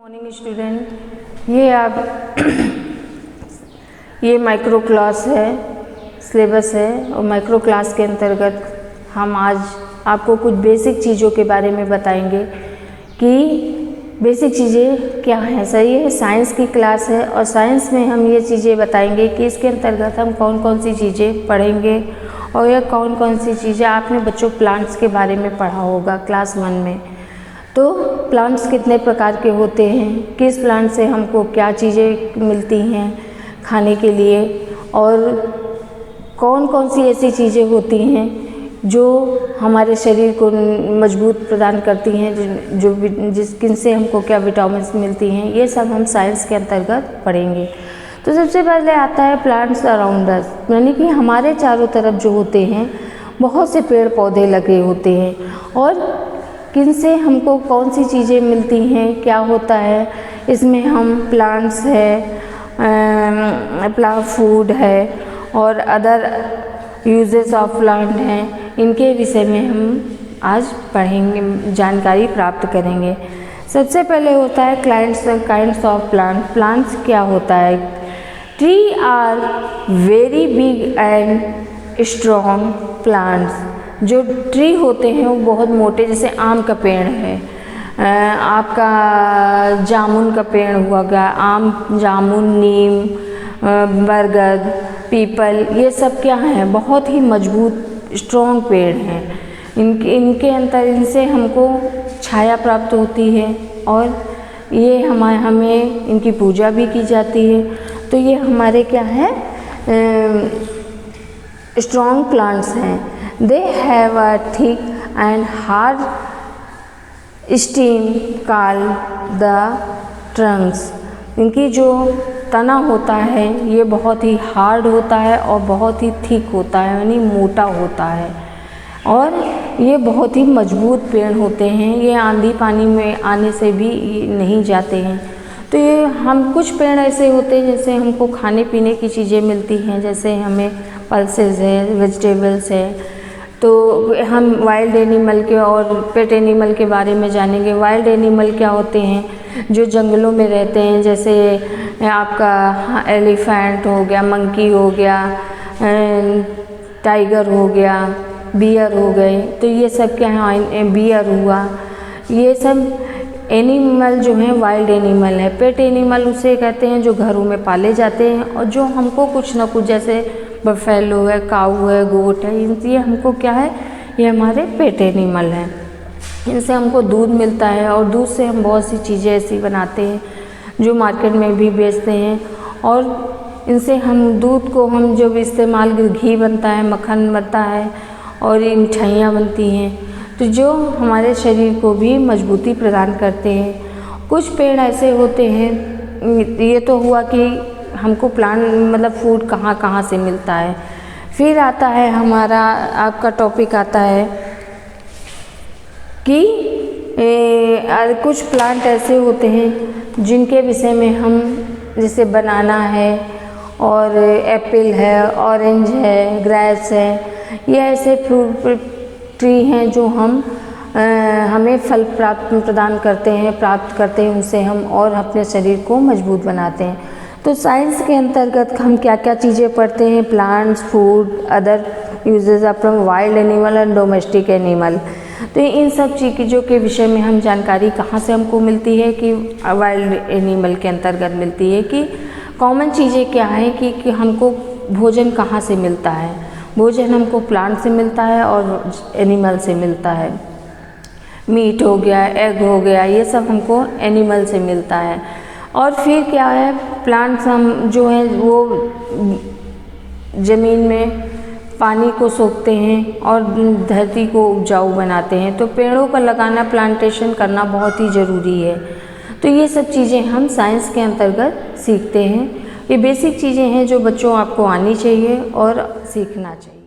Morning student, ये micro class है, syllabus है और माइक्रो क्लास के अंतर्गत हम आज आपको कुछ बेसिक चीज़ों के बारे में बताएंगे कि बेसिक चीज़ें क्या हैं। सही है, साइंस की क्लास है और साइंस में हम ये चीज़ें बताएंगे कि इसके अंतर्गत हम कौन कौन सी चीज़ें पढ़ेंगे और यह कौन कौन सी चीज़ें आपने बच्चों प्लांट्स के बारे में पढ़ा होगा क्लास 1 में। तो प्लांट्स कितने प्रकार के होते हैं, किस प्लांट से हमको क्या चीज़ें मिलती हैं खाने के लिए और कौन कौन सी ऐसी चीज़ें होती हैं जो हमारे शरीर को मजबूत प्रदान करती हैं, जिनसे हमको क्या विटामिन मिलती हैं, ये सब हम साइंस के अंतर्गत पढ़ेंगे। तो सबसे पहले आता है प्लांट्स अराउंड अस, यानी कि हमारे चारों तरफ जो होते हैं बहुत से पेड़ पौधे लगे होते हैं और किनसे हमको कौन सी चीज़ें मिलती हैं, क्या होता है इसमें। हम प्लांट्स है, प्लांट फूड है और अदर यूजेस ऑफ प्लांट हैं, इनके विषय में हम आज पढ़ेंगे, जानकारी प्राप्त करेंगे। सबसे पहले होता है काइंड्स ऑफ प्लांट। प्लांट्स क्या होता है? Tree are very big and strong plants. जो ट्री होते हैं वो बहुत मोटे, जैसे आम का पेड़ है, आपका जामुन का पेड़ हुआ गया, आम, जामुन, नीम, बरगद, पीपल, ये सब क्या हैं? बहुत ही मजबूत स्ट्रॉन्ग पेड़ हैं। इनके अंतर इनसे हमको छाया प्राप्त होती है और ये हमें इनकी पूजा भी की जाती है। तो ये हमारे क्या है? स्ट्रॉन्ग प्लांट्स हैं। They have a thick and hard stem called the trunks. इनकी जो तना होता है ये बहुत ही हार्ड होता है और बहुत ही थिक होता है, यानी मोटा होता है और ये बहुत ही मजबूत पेड़ होते हैं। ये आंधी पानी में आने से भी नहीं जाते हैं। तो ये हम कुछ पेड़ ऐसे होते हैं जैसे हमको खाने पीने की चीज़ें मिलती हैं, जैसे हमें पल्सेस है, वेजिटेबल्स है। तो हम वाइल्ड एनिमल के और पेट एनिमल के बारे में जानेंगे। वाइल्ड एनिमल क्या होते हैं? जो जंगलों में रहते हैं, जैसे आपका एलिफेंट हो गया, मंकी हो गया, टाइगर हो गया, बियर हो गए। तो ये सब क्या है? बियर हुआ, ये सब एनिमल जो हैं वाइल्ड एनिमल है। पेट एनिमल उसे कहते हैं जो घरों में पाले जाते हैं और जो हमको कुछ ना कुछ, जैसे बफेलो है, काऊ है, गोट है, ये हमको क्या है? ये हमारे पेट एनिमल हैं। इनसे हमको दूध मिलता है और दूध से हम बहुत सी चीज़ें ऐसी बनाते हैं जो मार्केट में भी बेचते हैं और इनसे हम दूध को हम जो भी इस्तेमाल, घी बनता है, मक्खन बनता है और ये मिठाइयाँ बनती हैं, तो जो हमारे शरीर को भी मजबूती प्रदान करते हैं। कुछ पेड़ ऐसे होते हैं, ये तो हुआ कि हमको प्लांट मतलब फूड कहाँ कहाँ से मिलता है। फिर आता है हमारा आपका टॉपिक आता है कि कुछ प्लांट ऐसे होते हैं जिनके विषय में हम, जैसे बनाना है और एप्पल है, ऑरेंज है, ग्रेप्स है, ये ऐसे फ्रूट ट्री हैं जो हमें फल प्रदान करते हैं, उनसे हम और अपने शरीर को मजबूत बनाते हैं। तो साइंस के अंतर्गत हम क्या क्या चीज़ें पढ़ते हैं? Plants, food, other uses of wild animal and domestic animal. तो इन सब चीज़ों के विषय में हम जानकारी कहाँ से हमको मिलती है कि वाइल्ड एनिमल के अंतर्गत मिलती है कि कॉमन चीज़ें क्या हैं कि हमको भोजन कहाँ से मिलता है। भोजन हमको प्लांट से मिलता है और एनिमल से मिलता है। मीट हो गया, एग हो गया, ये सब हमको एनिमल से मिलता है। और फिर क्या है? प्लांट्स हम जो है वो ज़मीन में पानी को सोखते हैं और धरती को उपजाऊ बनाते हैं। तो पेड़ों का लगाना, प्लांटेशन करना बहुत ही ज़रूरी है। तो ये सब चीज़ें हम साइंस के अंतर्गत सीखते हैं। ये बेसिक चीज़ें हैं जो बच्चों आपको आनी चाहिए और सीखना चाहिए।